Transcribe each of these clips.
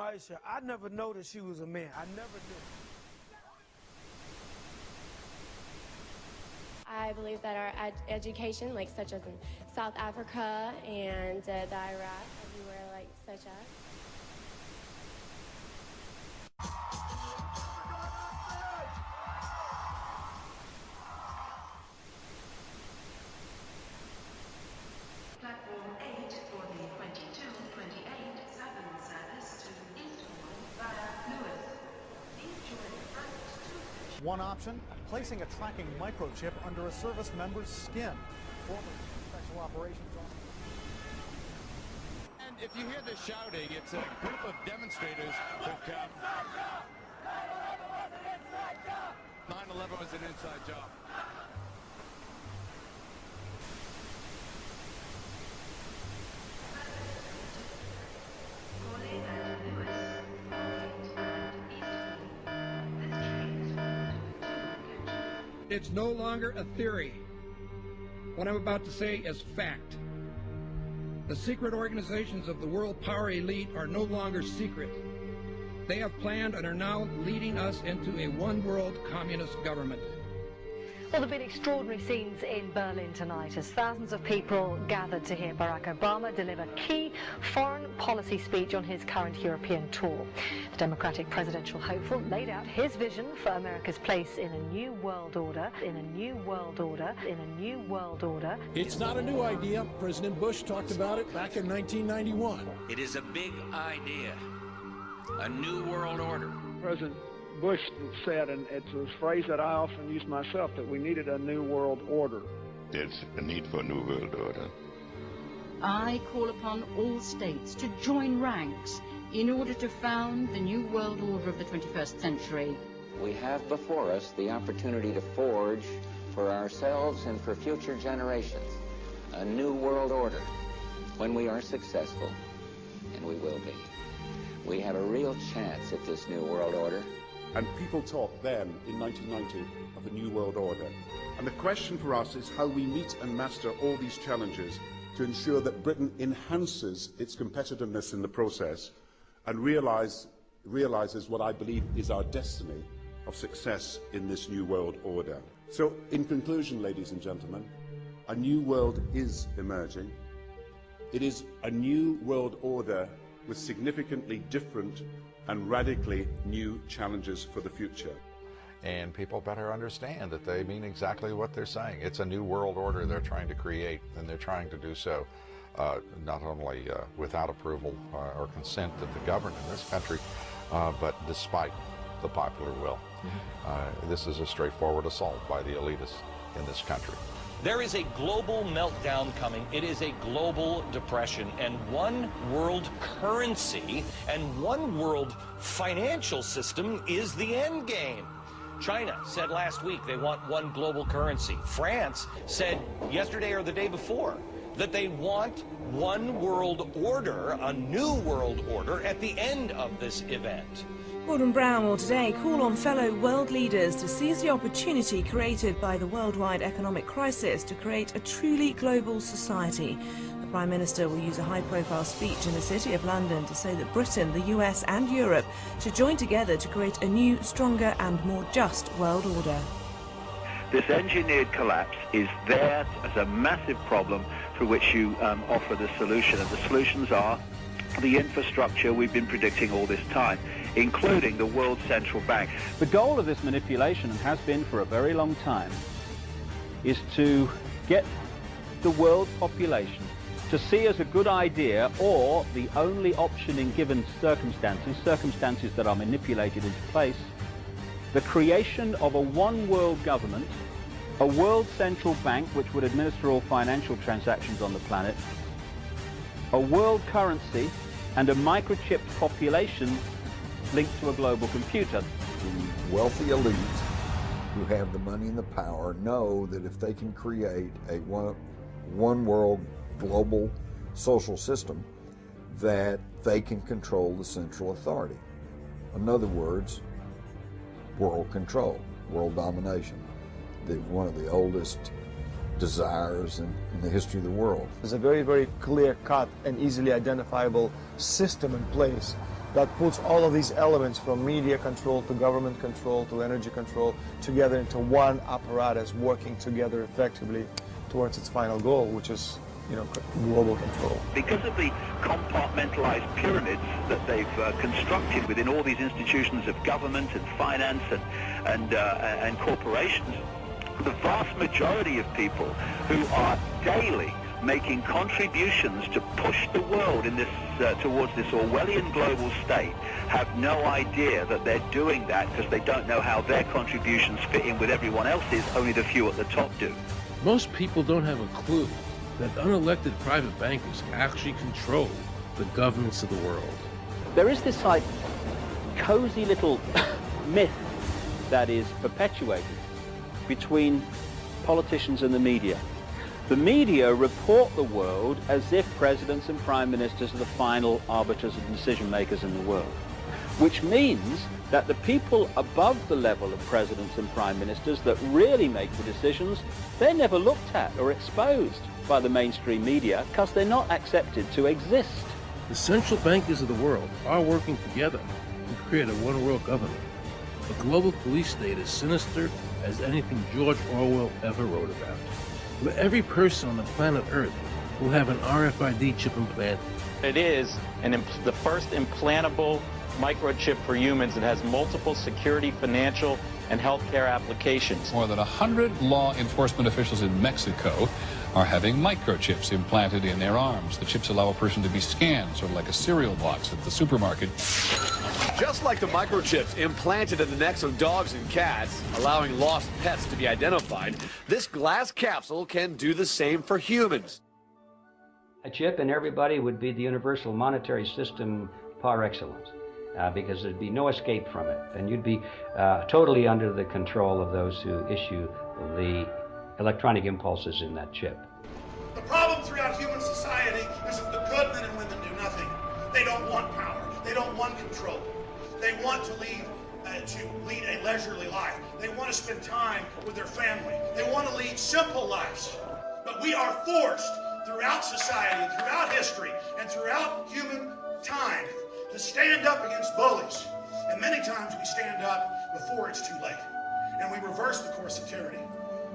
Maisha, I never noticed she was a man. I never did. I believe that our education, like such as in South Africa and the Iraq, everywhere like such as. Platform 8 for the 2228 Southern service to Eastbourne via Lewis. Please join the front to... One option, placing a tracking microchip under a service member's skin. Former Special Operations Officer. And if you hear the shouting, it's a group of demonstrators who've come. 9/11 was an inside job. It's no longer a theory. What I'm about to say is fact. The secret organizations of the world power elite are no longer secret. They have planned and are now leading us into a one-world communist government. Well, there have been extraordinary scenes in Berlin tonight as thousands of people gathered to hear Barack Obama deliver key foreign policy speech on his current European tour. The Democratic presidential hopeful laid out his vision for America's place in a new world order, in a new world order, in a new world order. It's not a new idea. President Bush talked about it back in 1991. It is a big idea, a new world order. President Bush said, and it's a phrase that I often use myself, that we needed a new world order. There's a need for a new world order. I call upon all states to join ranks in order to found the new world order of the 21st century. We have before us the opportunity to forge for ourselves and for future generations a new world order. When we are successful, and we will be, we have a real chance at this new world order. And people talked then, in 1990, of a new world order. And the question for us is how we meet and master all these challenges to ensure that Britain enhances its competitiveness in the process and realizes what I believe is our destiny of success in this new world order. So, in conclusion, ladies and gentlemen, a new world is emerging. It is a new world order with significantly different and radically new challenges for the future. And people better understand that they mean exactly what they're saying. It's a new world order they're trying to create, and they're trying to do so not only without approval or consent of the governed in this country, but despite the popular will. This is a straightforward assault by the elitists in this country. There is a global meltdown coming. It is a global depression, and one world currency and one world financial system is the end game. China said last week they want one global currency. France said yesterday or the day before that they want one world order, a new world order, at the end of this event. Gordon Brown will today call on fellow world leaders to seize the opportunity created by the worldwide economic crisis to create a truly global society. The Prime Minister will use a high-profile speech in the City of London to say that Britain, the US and Europe should join together to create a new, stronger and more just world order. This engineered collapse is there as a massive problem for which you offer the solution, and the solutions are the infrastructure we've been predicting all this time, including the World Central Bank. The goal of this manipulation, and has been for a very long time, is to get the world population to see as a good idea, or the only option in given circumstances that are manipulated into place, the creation of a one world government, a world central bank which would administer all financial transactions on the planet, a world currency, and a microchipped population linked to a global computer. The wealthy elite who have the money and the power know that if they can create a one world global social system, that they can control the central authority. In other words, world control, world domination, one of the oldest desires in the history of the world. There's a very, very clear-cut and easily identifiable system in place that puts all of these elements from media control to government control to energy control together into one apparatus working together effectively towards its final goal, which is, you know, global control. Because of the compartmentalized pyramids that they've constructed within all these institutions of government and finance and corporations, the vast majority of people who are daily making contributions to push the world in this towards this Orwellian global state have no idea that they're doing that, because they don't know how their contributions fit in with everyone else's. Only the few at the top do. Most people don't have a clue that unelected private bankers actually control the governments of the world. There is this like cozy little myth that is perpetuated between politicians and the media. The media report the world as if presidents and prime ministers are the final arbiters and decision makers in the world, which means that the people above the level of presidents and prime ministers that really make the decisions, they're never looked at or exposed by the mainstream media because they're not accepted to exist. The central bankers of the world are working together to create a one-world government. A global police state as sinister as anything George Orwell ever wrote about, where every person on the planet Earth will have an RFID chip implanted. It is the first implantable microchip for humans that has multiple security, financial, and healthcare applications. More than 100 law enforcement officials in Mexico are having microchips implanted in their arms. The chips allow a person to be scanned, sort of like a cereal box at the supermarket. Just like the microchips implanted in the necks of dogs and cats, allowing lost pets to be identified, this glass capsule can do the same for humans. A chip in everybody would be the universal monetary system par excellence, because there'd be no escape from it, and you'd be totally under the control of those who issue the electronic impulses in that chip. The problem throughout human society is that the good men and women do nothing. They don't want power. They don't want control. They want to lead a leisurely life. They want to spend time with their family. They want to lead simple lives. But we are forced throughout society, throughout history, and throughout human time to stand up against bullies. And many times we stand up before it's too late. And we reverse the course of tyranny.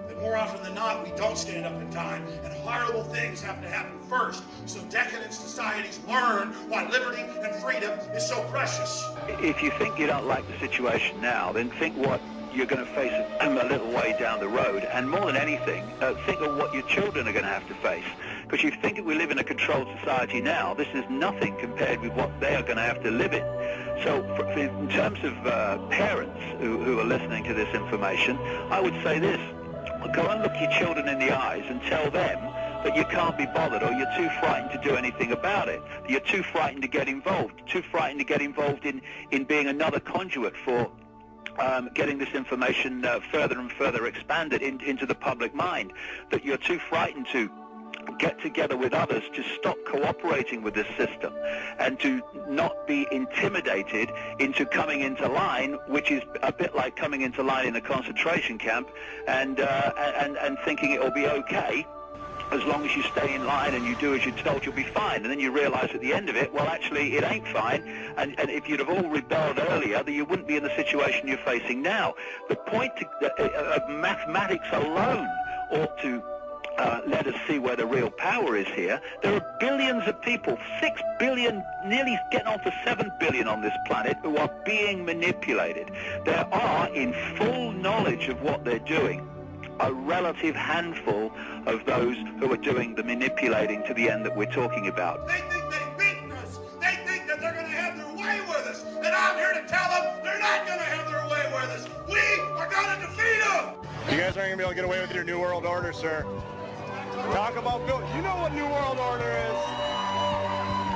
That more often than not, we don't stand up in time, and horrible things have to happen first, so decadent societies learn why liberty and freedom is so precious. If you think you don't like the situation now, then think what you're going to face a little way down the road, and more than anything, think of what your children are going to have to face. Because you think we live in a controlled society now, this is nothing compared with what they are going to have to live in. So in terms of parents who are listening to this information, I would say this: go and look your children in the eyes and tell them that you can't be bothered, or you're too frightened to do anything about it. You're too frightened to get involved, in being another conduit for getting this information further and further expanded into the public mind, that you're too frightened to get together with others to stop cooperating with this system and to not be intimidated into coming into line, which is a bit like coming into line in a concentration camp and thinking it will be okay. As long as you stay in line and you do as you're told, you'll be fine. And then you realize at the end of it, well, actually, it ain't fine. And if you'd have all rebelled earlier, then you wouldn't be in the situation you're facing now. The point of mathematics alone ought to let us see where the real power is here. There are billions of people, 6 billion, nearly getting on to 7 billion on this planet, who are being manipulated. There are, in full knowledge of what they're doing, a relative handful of those who are doing the manipulating to the end that we're talking about. They think they've beaten us. They think that they're going to have their way with us. And I'm here to tell them they're not going to have their way with us. We are going to defeat them. You guys aren't going to be able to get away with your New World Order, sir. Talk about Bill. You know what New World Order is.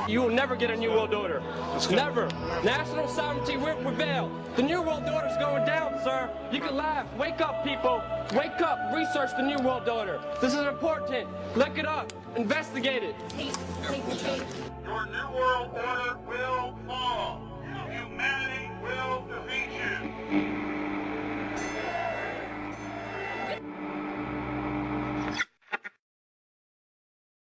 You will never get a New World Order. Never. National sovereignty will prevail. The New World Order is going down, sir. You can laugh. Wake up, people. Wake up. Research the New World Order. This is important. Look it up. Investigate it. Your New World Order will fall. Humanity